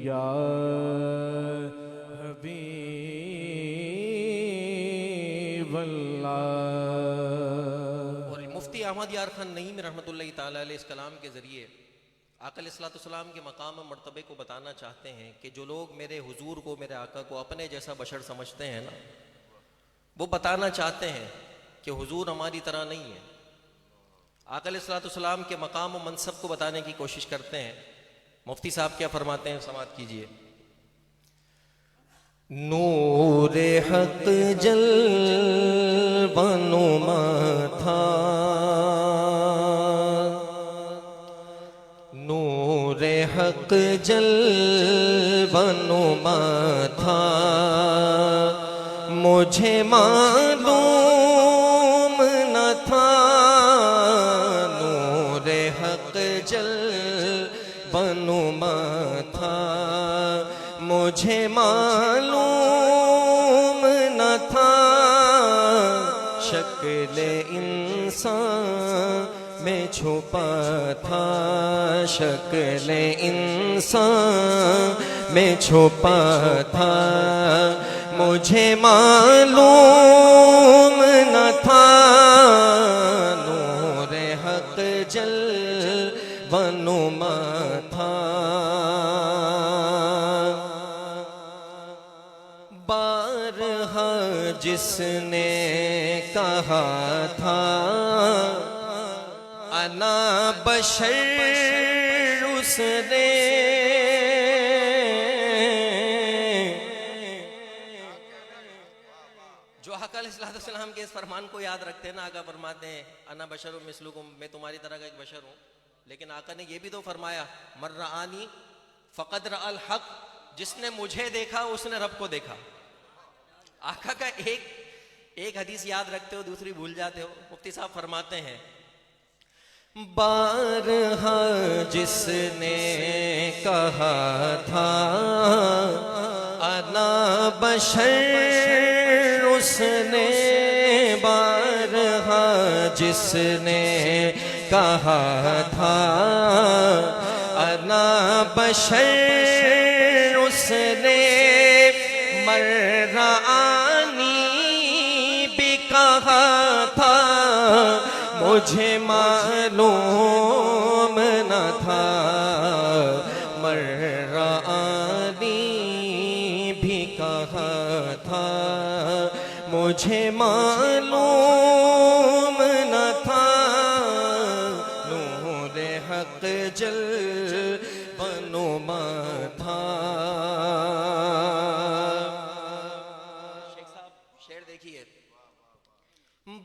یا حبیب اللہ۔ اور مفتی احمد یار خان نعیم رحمۃ اللہ تعالیٰ علیہ اس کلام کے ذریعے آقا علیہ الصلوۃ والسلام کے مقام و مرتبے کو بتانا چاہتے ہیں کہ جو لوگ میرے حضور کو، میرے آقا کو اپنے جیسا بشر سمجھتے ہیں نا، وہ بتانا چاہتے ہیں کہ حضور ہماری طرح نہیں ہے۔ آقا علیہ الصلوۃ والسلام کے مقام و منصب کو بتانے کی کوشش کرتے ہیں۔ مفتی صاحب کیا فرماتے ہیں، سماعت کیجئے۔ نور حق جلوہ نما تھا، نور حق جلوہ نما تھا، مجھے معلوم نہ تھا، نور حق جلوہ نما تھا، مجھے معلوم نہ تھا، شکل انسان میں چھپا تھا، شکل انسان میں چھپا تھا، مجھے معلوم نہ تھا، نور حق جلوہ نما تھا۔ بارہا جس نے کہا تھا انا بشر، اس نے جو آقا علیہ السلام کے اس فرمان کو یاد رکھتے ہیں نا، آقا فرماتے ہیں انا بشر مثلکم، میں تمہاری طرح کا ایک بشر ہوں، لیکن آقا نے یہ بھی تو فرمایا من رآنی فقد رأى الحق، جس نے مجھے دیکھا اس نے رب کو دیکھا۔ آقا کا ایک حدیث یاد رکھتے ہو، دوسری بھول جاتے ہو۔ مفتی صاحب فرماتے ہیں بارہا جس نے کہا تھا انا بشر، اس نے بارہا جس نے کہا تھا انا بشر، اس نے مرآنی بھی کہا تھا، مجھے معلوم نہ تھا، مرآنی بھی کہا تھا، مجھے معلوم نہ تھا، نور حق جلوہ نما تھا۔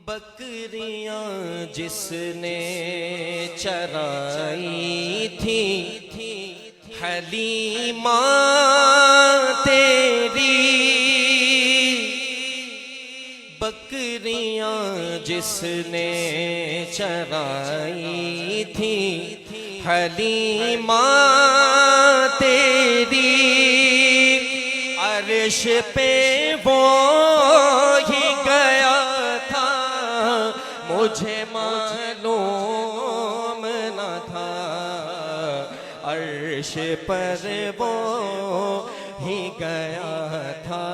بکریاں جس نے چرائی تھی حلیمہ تیری، بکریاں جس نے چرائی تھی حلیمہ تیری، عرش پہ وہ ہی گیا تھا، مجھے معلوم نہ تھا، عرش پر وہ ہی گیا تھا،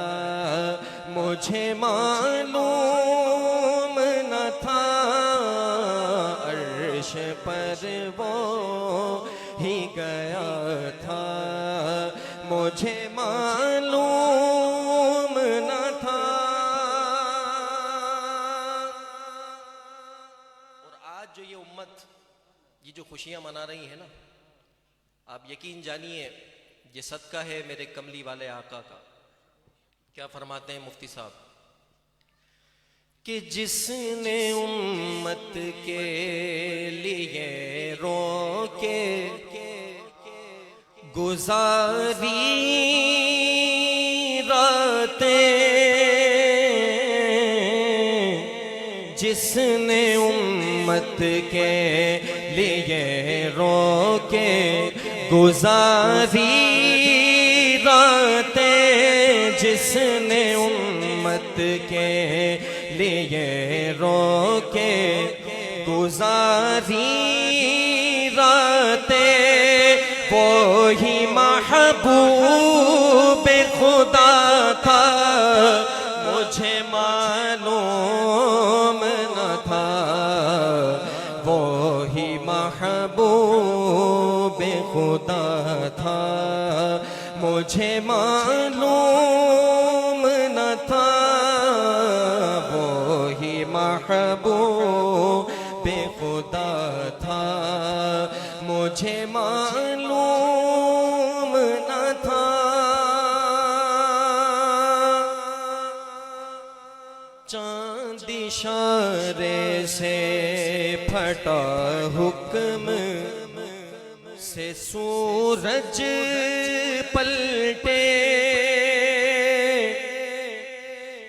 مجھے معلوم نہ تھا، عرش پر وہ ہی گیا تھا، مجھے معلوم نہ تھا۔ جو یہ امت یہ جو خوشیاں منا رہی ہے نا، آپ یقین جانیے یہ صدقہ ہے میرے کملی والے آقا کا۔ کیا فرماتے ہیں مفتی صاحب کہ جس نے امت کے لیے رو کے گزاری راتیں، جس نے امت کے لیے رو کے گزاری راتیں، جس نے امت کے لیے رو کے گزاری راتیں، وہی محبوب خدا تھا مجھے معلوم نہ تھا وہی محبوب خدا تھا مجھے معلوم نہ تھا وہی محبوب خدا تھا مجھے معلوم نہ تھا چاند اشارے سے پھٹا حکم سے سورج پلٹے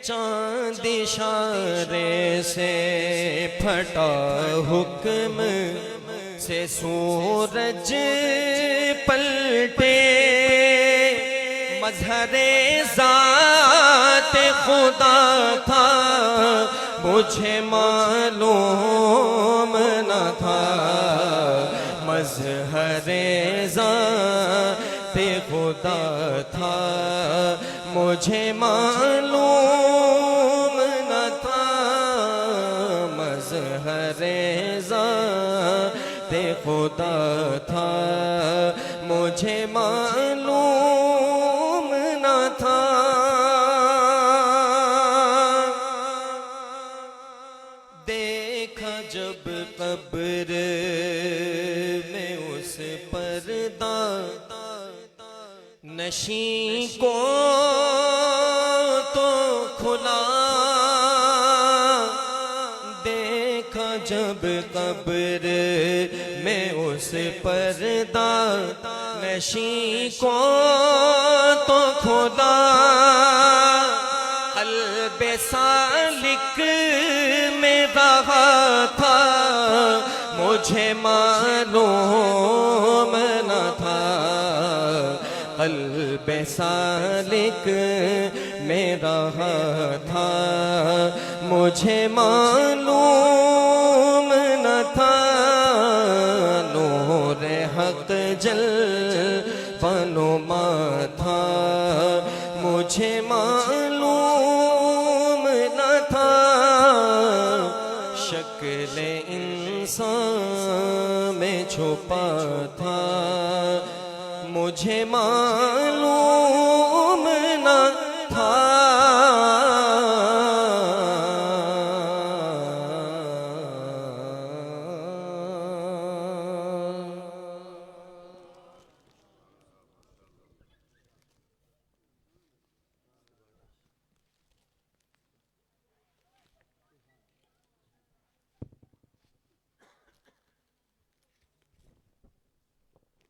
چاند اشارے سے پھٹا حکم سے سورج پلٹے مظہر ذات خدا تھا مجھے معلوم نہ تھا مظہر ذات خدا تھا مجھے معلوم نہ تھا مظہر ذات خدا تھا مجھے معلوم نہ تھا دیکھا جب قبر میں اس پردہ نشین کو تو کھلا دیکھا جب قبر میں اس پردہ نشین کو تو کھلا قلب سالک میں رہا تھا مجھے معلوم نہ تھا قلب سالک میں رہا تھا مجھے معلوم نہ تھا نور حق جلوہ تھا مجھے معلوم نہ تھا شکل انسان میں چھپا تھا مجھے معلوم